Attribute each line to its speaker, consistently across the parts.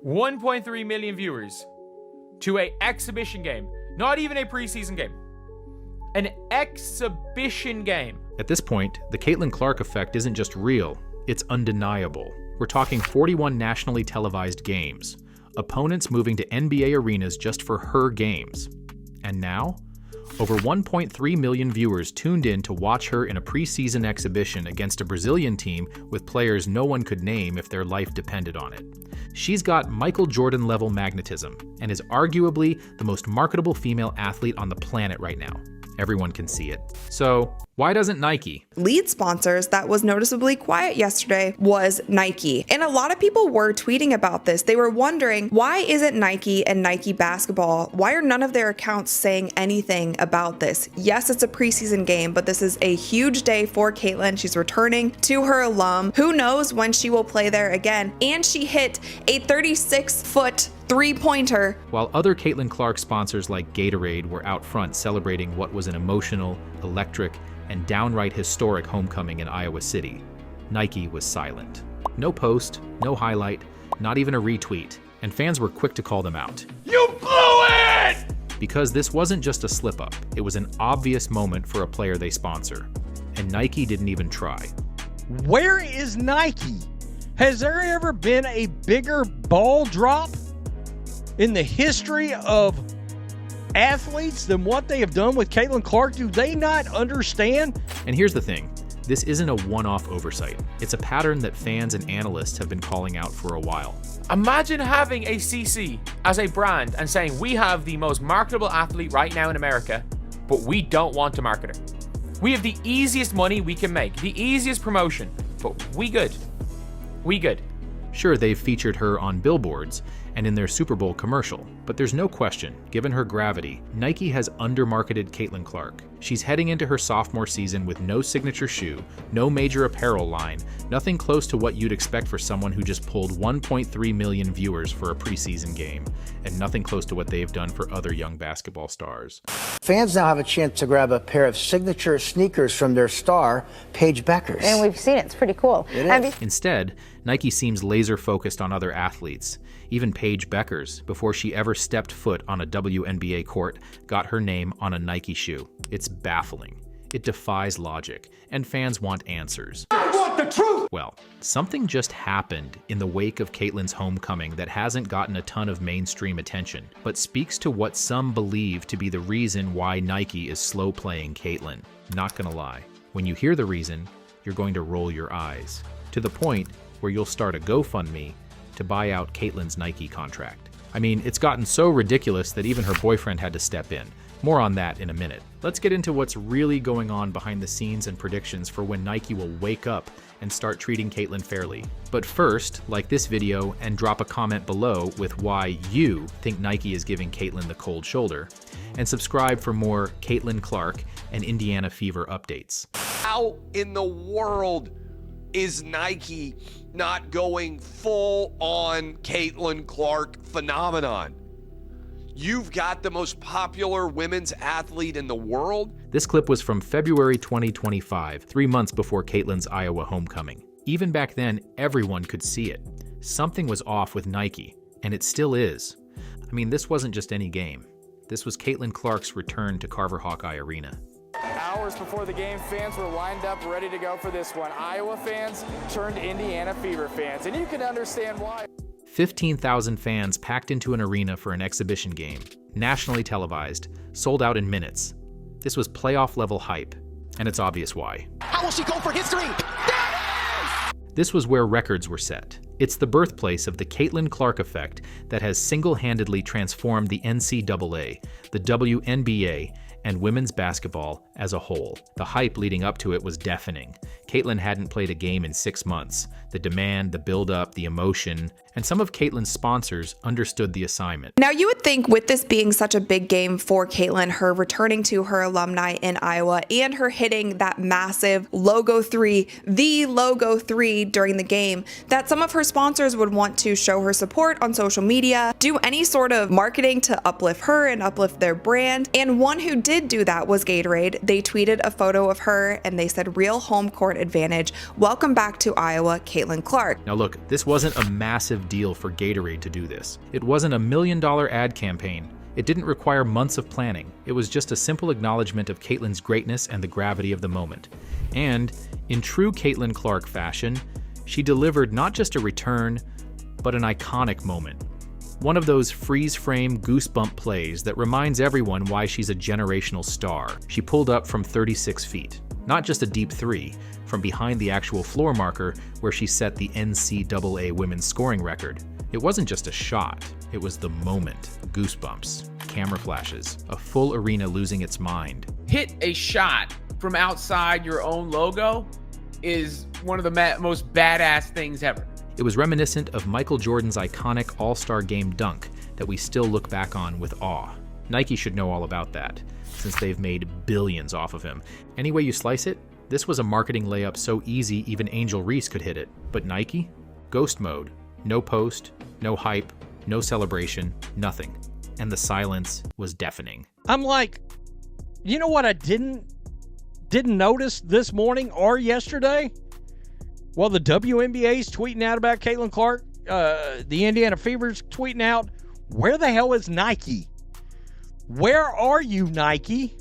Speaker 1: 1.3 million viewers to an exhibition game. Not even a preseason game. An exhibition game.
Speaker 2: At this point, the Caitlin Clark effect isn't just real, it's undeniable. We're talking 41 nationally televised games, opponents moving to NBA arenas just for her games. And now, over 1.3 million viewers tuned in to watch her in a preseason exhibition against a Brazilian team with players no one could name if their life depended on it. She's got Michael Jordan-level magnetism and is arguably the most marketable female athlete on the planet right now. Everyone can see it. So, why doesn't Nike?
Speaker 3: Lead sponsors that was noticeably quiet yesterday was Nike. And a lot of people were tweeting about this. They were wondering, why isn't Nike and Nike basketball, why are none of their accounts saying anything about this? Yes, it's a preseason game, but this is a huge day for Caitlin. She's returning to her alum. Who knows when she will play there again? And she hit a 36-foot three-pointer.
Speaker 2: While other Caitlin Clark sponsors like Gatorade were out front celebrating what was an emotional, electric, and downright historic homecoming in Iowa City, Nike was silent. No post, no highlight, not even a retweet, and fans were quick to call them out.
Speaker 1: You blew it!
Speaker 2: Because this wasn't just a slip-up, it was an obvious moment for a player they sponsor, and Nike didn't even try.
Speaker 4: Where is Nike? Has there ever been a bigger ball drop in the history of athletes than what they have done with Caitlin Clark? Do they not understand?
Speaker 2: And here's the thing. This isn't a one-off oversight. It's a pattern that fans and analysts have been calling out for a while.
Speaker 1: Imagine having a CC as a brand and saying, we have the most marketable athlete right now in America, but we don't want to market her. We have the easiest money we can make, the easiest promotion, but we good. We good.
Speaker 2: Sure, they've featured her on billboards and in their Super Bowl commercial, but there's no question, given her gravity, Nike has undermarketed Caitlin Clark. She's heading into her sophomore season with no signature shoe, no major apparel line, nothing close to what you'd expect for someone who just pulled 1.3 million viewers for a preseason game, and nothing close to what they've done for other young basketball stars.
Speaker 5: Fans now have a chance to grab a pair of signature sneakers from their star, Paige Beckers.
Speaker 6: And we've seen it. It's pretty cool.
Speaker 2: Instead, Nike seems laser focused on other athletes. Even Paige Beckers, before she ever stepped foot on a WNBA court, got her name on a Nike shoe. It's baffling. It defies logic, and fans want answers.
Speaker 7: I want the truth!
Speaker 2: Well, something just happened in the wake of Caitlin's homecoming that hasn't gotten a ton of mainstream attention, but speaks to what some believe to be the reason why Nike is slow playing Caitlin. Not gonna lie, when you hear the reason, you're going to roll your eyes, to the point where you'll start a GoFundMe to buy out Caitlin's Nike contract. I mean, it's gotten so ridiculous that even her boyfriend had to step in. More on that in a minute. Let's get into what's really going on behind the scenes and predictions for when Nike will wake up and start treating Caitlin fairly. But first, like this video and drop a comment below with why you think Nike is giving Caitlin the cold shoulder, and subscribe for more Caitlin Clark and Indiana Fever updates.
Speaker 8: How in the world is Nike not going full on Caitlin Clark phenomenon? You've got the most popular women's athlete in the world.
Speaker 2: This clip was from February 2025, 3 months before Caitlin's Iowa homecoming. Even back then, everyone could see it. Something was off with Nike, and it still is. I mean, this wasn't just any game. This was Caitlin Clark's return to Carver Hawkeye Arena.
Speaker 9: Hours before the game, fans were lined up ready to go for this one. Iowa fans turned Indiana Fever fans, and you can understand why.
Speaker 2: 15,000 fans packed into an arena for an exhibition game, nationally televised, sold out in minutes. This was playoff-level hype, and it's obvious why.
Speaker 7: How will she go for history?
Speaker 2: This was where records were set. It's the birthplace of the Caitlin Clark effect that has single-handedly transformed the NCAA, the WNBA, and women's basketball as a whole. The hype leading up to it was deafening. Caitlin hadn't played a game in 6 months. The demand, the build-up, the emotion, and some of Caitlin's sponsors understood the assignment.
Speaker 3: Now, you would think with this being such a big game for Caitlin, her returning to her alumni in Iowa, and her hitting that massive logo 3, the logo 3 during the game, that some of her sponsors would want to show her support on social media, do any sort of marketing to uplift her and uplift their brand. And one who did do that was Gatorade. They tweeted a photo of her and they said, "Real home court advantage. Welcome back to Iowa, Caitlin Clark."
Speaker 2: Now look, this wasn't a massive lucrative deal for Gatorade to do this. It wasn't a $1 million ad campaign. It didn't require months of planning. It was just a simple acknowledgement of Caitlin's greatness and the gravity of the moment. And, in true Caitlin Clark fashion, she delivered not just a return, but an iconic moment. One of those freeze-frame goosebump plays that reminds everyone why she's a generational star. She pulled up from 36 feet. Not just a deep three, from behind the actual floor marker where she set the NCAA women's scoring record. It wasn't just a shot, it was the moment. Goosebumps, camera flashes, a full arena losing its mind.
Speaker 1: Hit a shot from outside your own logo is one of the most badass things ever.
Speaker 2: It was reminiscent of Michael Jordan's iconic All-Star Game dunk that we still look back on with awe. Nike should know all about that, since they've made billions off of him. Any way you slice it, this was a marketing layup so easy even Angel Reese could hit it. But Nike? Ghost mode. No post, no hype, no celebration, nothing. And the silence was deafening.
Speaker 4: I'm like, you know what I didn't notice this morning or yesterday? Well, the WNBA's tweeting out about Caitlin Clark. The Indiana Fever's tweeting out. Where the hell is Nike? Where are you, Nike?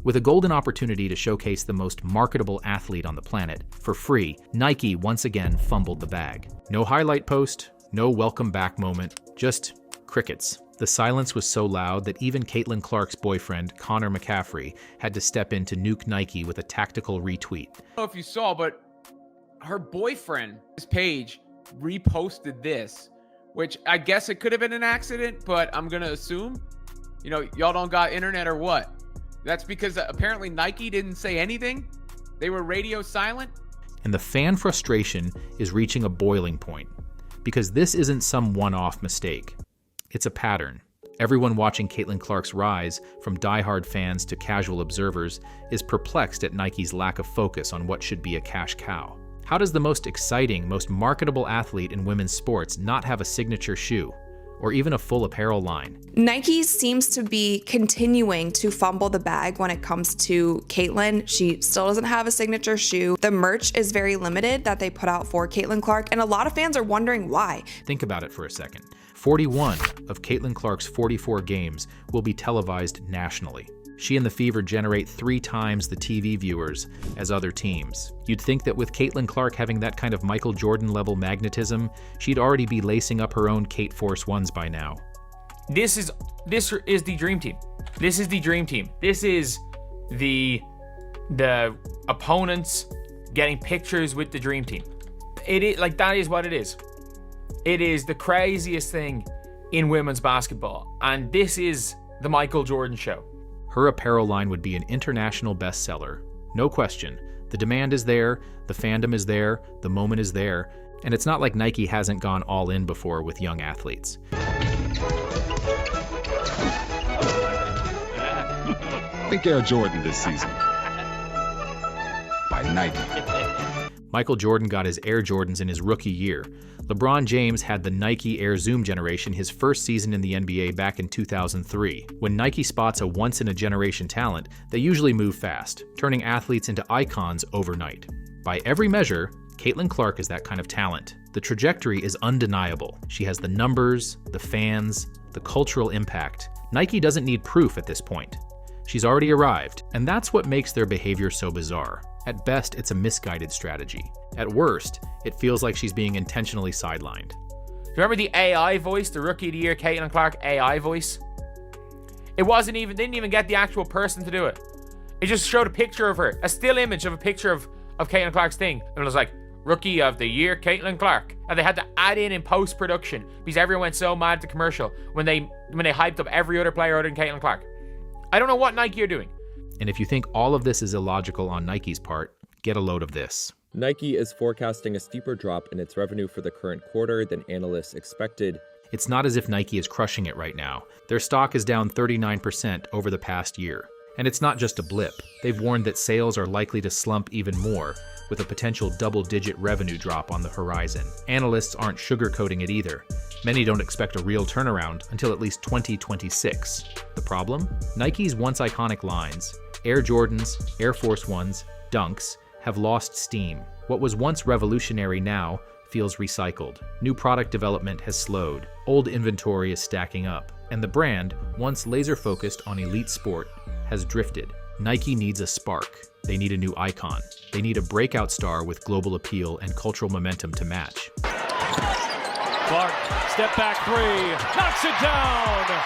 Speaker 2: With a golden opportunity to showcase the most marketable athlete on the planet, for free, Nike once again fumbled the bag. No highlight post, no welcome back moment, just crickets. The silence was so loud that even Caitlin Clark's boyfriend, Connor McCaffrey, had to step in to nuke Nike with a tactical retweet.
Speaker 1: I don't know if you saw, but her boyfriend, his page, reposted this, which I guess it could have been an accident, but I'm going to assume, y'all don't got internet or what? That's because apparently Nike didn't say anything. They were radio silent.
Speaker 2: And the fan frustration is reaching a boiling point, because this isn't some one-off mistake. It's a pattern. Everyone watching Caitlin Clark's rise, from diehard fans to casual observers, is perplexed at Nike's lack of focus on what should be a cash cow. How does the most exciting, most marketable athlete in women's sports not have a signature shoe, or even a full apparel line?
Speaker 3: Nike seems to be continuing to fumble the bag when it comes to Caitlin. She still doesn't have a signature shoe. The merch is very limited that they put out for Caitlin Clark, and a lot of fans are wondering why.
Speaker 2: Think about it for a second. 41 of Caitlin Clark's 44 games will be televised nationally. She and the Fever generate 3 times the TV viewers as other teams. You'd think that with Caitlin Clark having that kind of Michael Jordan-level magnetism, she'd already be lacing up her own Kate Force Ones by now.
Speaker 1: This is the dream team. This is the dream team. This is the opponents getting pictures with the dream team. It is like, that is what it is. It is the craziest thing in women's basketball, and this is the Michael Jordan show.
Speaker 2: Her apparel line would be an international bestseller. No question. The demand is there, the fandom is there, the moment is there, and it's not like Nike hasn't gone all in before with young athletes.
Speaker 6: Think Air Jordan this season. By Nike.
Speaker 2: Michael Jordan got his Air Jordans in his rookie year. LeBron James had the Nike Air Zoom generation his first season in the NBA back in 2003. When Nike spots a once-in-a-generation talent, they usually move fast, turning athletes into icons overnight. By every measure, Caitlin Clark is that kind of talent. The trajectory is undeniable. She has the numbers, the fans, the cultural impact. Nike doesn't need proof at this point. She's already arrived, and that's what makes their behavior so bizarre. At best, it's a misguided strategy. At worst, it feels like she's being intentionally sidelined.
Speaker 1: Remember the AI voice, the Rookie of the Year Caitlin Clark AI voice? It didn't even get the actual person to do it. It just showed a picture of her, a still image of a picture of Caitlin Clark's thing. And it was like, Rookie of the Year Caitlin Clark. And they had to add in post-production because everyone went so mad at the commercial when they hyped up every other player other than Caitlin Clark. I don't know what Nike are doing.
Speaker 2: And if you think all of this is illogical on Nike's part, get a load of this.
Speaker 10: Nike is forecasting a steeper drop in its revenue for the current quarter than analysts expected.
Speaker 2: It's not as if Nike is crushing it right now. Their stock is down 39% over the past year. And it's not just a blip. They've warned that sales are likely to slump even more, with a potential double-digit revenue drop on the horizon. Analysts aren't sugarcoating it either. Many don't expect a real turnaround until at least 2026. The problem? Nike's once iconic lines, Air Jordans, Air Force Ones, Dunks, have lost steam. What was once revolutionary now feels recycled. New product development has slowed. Old inventory is stacking up. And the brand, once laser-focused on elite sport, has drifted. Nike needs a spark. They need a new icon. They need a breakout star with global appeal and cultural momentum to match.
Speaker 11: Clark, step back three, knocks it down!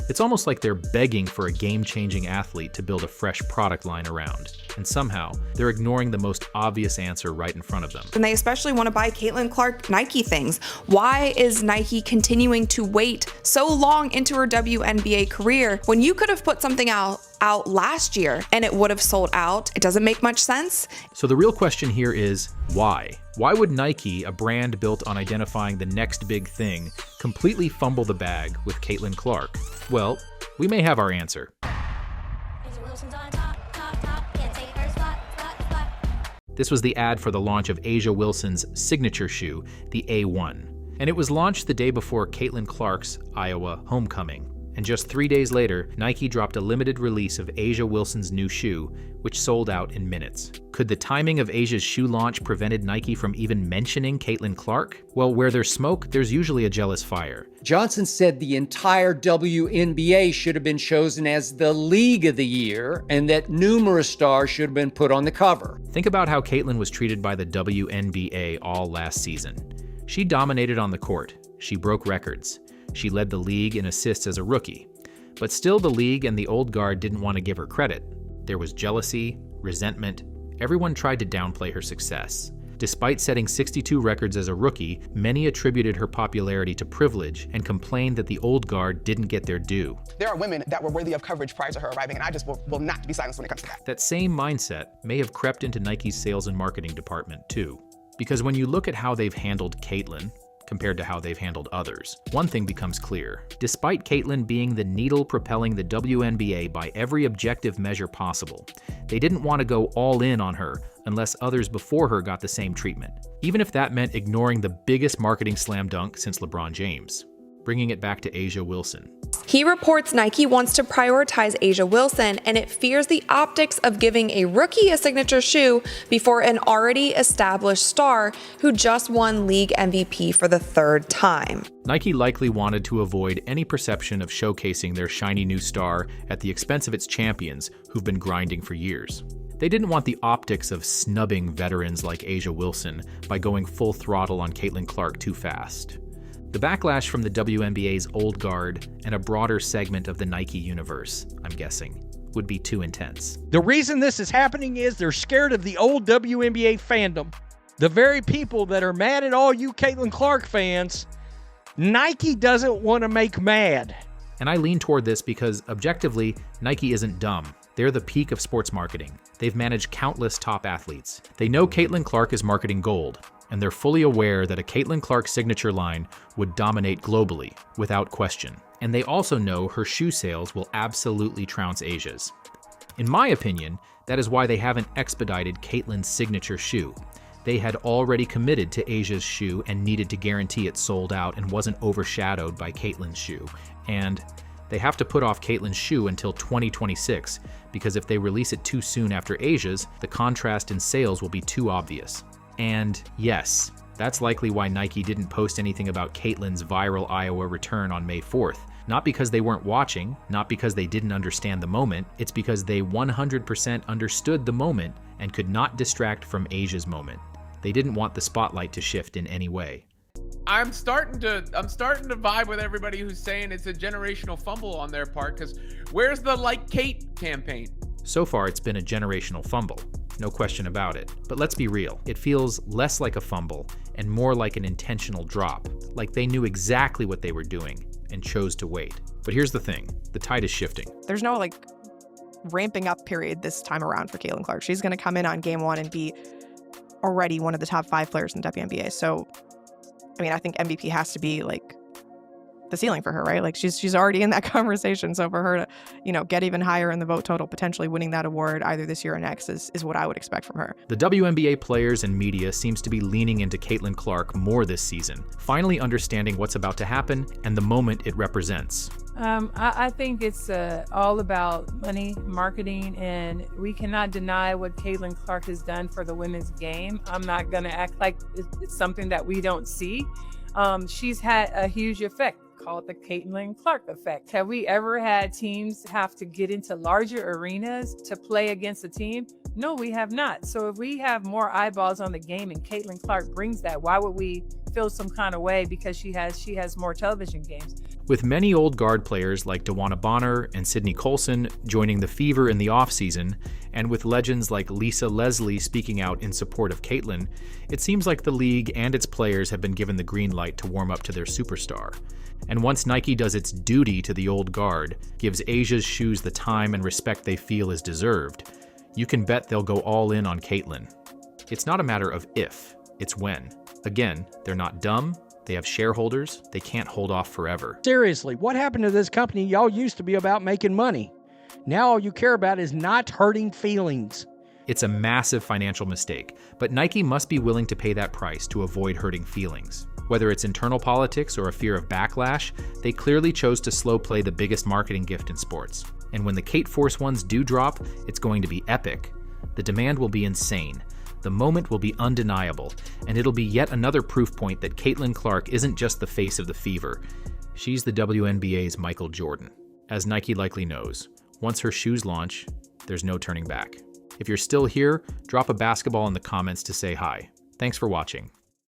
Speaker 2: It's almost like they're begging for a game-changing athlete to build a fresh product line around. And somehow, they're ignoring the most obvious answer right in front of them.
Speaker 3: And they especially want to buy Caitlin Clark Nike things. Why is Nike continuing to wait so long into her WNBA career when you could have put something out last year and it would have sold out? It doesn't make much sense.
Speaker 2: So the real question here is why? Why would Nike, a brand built on identifying the next big thing, completely fumble the bag with Caitlin Clark? Well, we may have our answer. This was the ad for the launch of A'ja Wilson's signature shoe, the A1. And it was launched the day before Caitlin Clark's Iowa homecoming. And just 3 days later, Nike dropped a limited release of A'ja Wilson's new shoe, which sold out in minutes. Could the timing of A'ja's shoe launch prevented Nike from even mentioning Caitlin Clark? Well, where there's smoke, there's usually a jealous fire.
Speaker 12: Johnson said the entire WNBA should have been chosen as the League of the Year and that numerous stars should have been put on the cover.
Speaker 2: Think about how Caitlin was treated by the WNBA all last season. She dominated on the court. She broke records. She led the league in assists as a rookie. But still, the league and the old guard didn't want to give her credit. There was jealousy, resentment. Everyone tried to downplay her success. Despite setting 62 records as a rookie, many attributed her popularity to privilege and complained that the old guard didn't get their due.
Speaker 13: There are women that were worthy of coverage prior to her arriving, and I just will not be silenced when it comes to that.
Speaker 2: That same mindset may have crept into Nike's sales and marketing department too. Because when you look at how they've handled Caitlin, compared to how they've handled others, one thing becomes clear. Despite Caitlin being the needle propelling the WNBA by every objective measure possible, they didn't want to go all in on her unless others before her got the same treatment, even if that meant ignoring the biggest marketing slam dunk since LeBron James. Bringing it back to A'ja Wilson.
Speaker 3: He reports Nike wants to prioritize A'ja Wilson, and it fears the optics of giving a rookie a signature shoe before an already established star who just won league MVP for the third time.
Speaker 2: Nike likely wanted to avoid any perception of showcasing their shiny new star at the expense of its champions who've been grinding for years. They didn't want the optics of snubbing veterans like A'ja Wilson by going full throttle on Caitlin Clark too fast. The backlash from the WNBA's old guard and a broader segment of the Nike universe, I'm guessing, would be too intense.
Speaker 4: The reason this is happening is they're scared of the old WNBA fandom. The very people that are mad at all you Caitlin Clark fans, Nike doesn't want to make mad.
Speaker 2: And I lean toward this because, objectively, Nike isn't dumb. They're the peak of sports marketing. They've managed countless top athletes. They know Caitlin Clark is marketing gold, and they're fully aware that a Caitlin Clark signature line would dominate globally, without question. And they also know her shoe sales will absolutely trounce A'ja's. In my opinion, that is why they haven't expedited Caitlin's signature shoe. They had already committed to A'ja's shoe and needed to guarantee it sold out and wasn't overshadowed by Caitlin's shoe. And they have to put off Caitlin's shoe until 2026, because if they release it too soon after A'ja's, the contrast in sales will be too obvious. And yes, that's likely why Nike didn't post anything about Caitlin's viral Iowa return on May 4th. Not because they weren't watching, not because they didn't understand the moment, it's because they 100% understood the moment and could not distract from A'ja's moment. They didn't want the spotlight to shift in any way.
Speaker 1: I'm starting to vibe with everybody who's saying it's a generational fumble on their part, because where's the Like Kate campaign?
Speaker 2: So far, it's been a generational fumble. No question about it. But let's be real. It feels less like a fumble and more like an intentional drop. Like they knew exactly what they were doing and chose to wait. But here's the thing. The tide is shifting.
Speaker 14: There's no ramping up period this time around for Caitlin Clark. She's going to come in on game one and be already one of the top 5 players in the WNBA. So, I mean, I think MVP has to be the ceiling for her, right? She's already in that conversation. So for her to, get even higher in the vote total, potentially winning that award either this year or next is what I would expect from her.
Speaker 2: The WNBA players and media seems to be leaning into Caitlin Clark more this season, finally understanding what's about to happen and the moment it represents.
Speaker 15: I think it's all about money, marketing, and we cannot deny what Caitlin Clark has done for the women's game. I'm not going to act like it's something that we don't see. She's had a huge effect, called the Caitlin Clark effect. Have we ever had teams have to get into larger arenas to play against a team? No, we have not. So if we have more eyeballs on the game and Caitlin Clark brings that, why would we feel some kind of way because she has more television games?
Speaker 2: With many old guard players like DeWanna Bonner and Sydney Colson joining the Fever in the offseason, and with legends like Lisa Leslie speaking out in support of Caitlin, it seems like the league and its players have been given the green light to warm up to their superstar. And once Nike does its duty to the old guard, gives Asia's shoes the time and respect they feel is deserved, you can bet they'll go all in on Caitlin. It's not a matter of if, it's when. Again, they're not dumb. They have shareholders. They can't hold off forever.
Speaker 4: Seriously, what happened to this company? Y'all used to be about making money. Now all you care about is not hurting feelings.
Speaker 2: It's a massive financial mistake, but Nike must be willing to pay that price to avoid hurting feelings. Whether it's internal politics or a fear of backlash, they clearly chose to slow play the biggest marketing gift in sports. And when the Kate Force ones do drop, it's going to be epic. The demand will be insane. The moment will be undeniable, and it'll be yet another proof point that Caitlin Clark isn't just the face of the Fever. She's the WNBA's Michael Jordan. As Nike likely knows, once her shoes launch, there's no turning back. If you're still here, drop a basketball in the comments to say hi. Thanks for watching.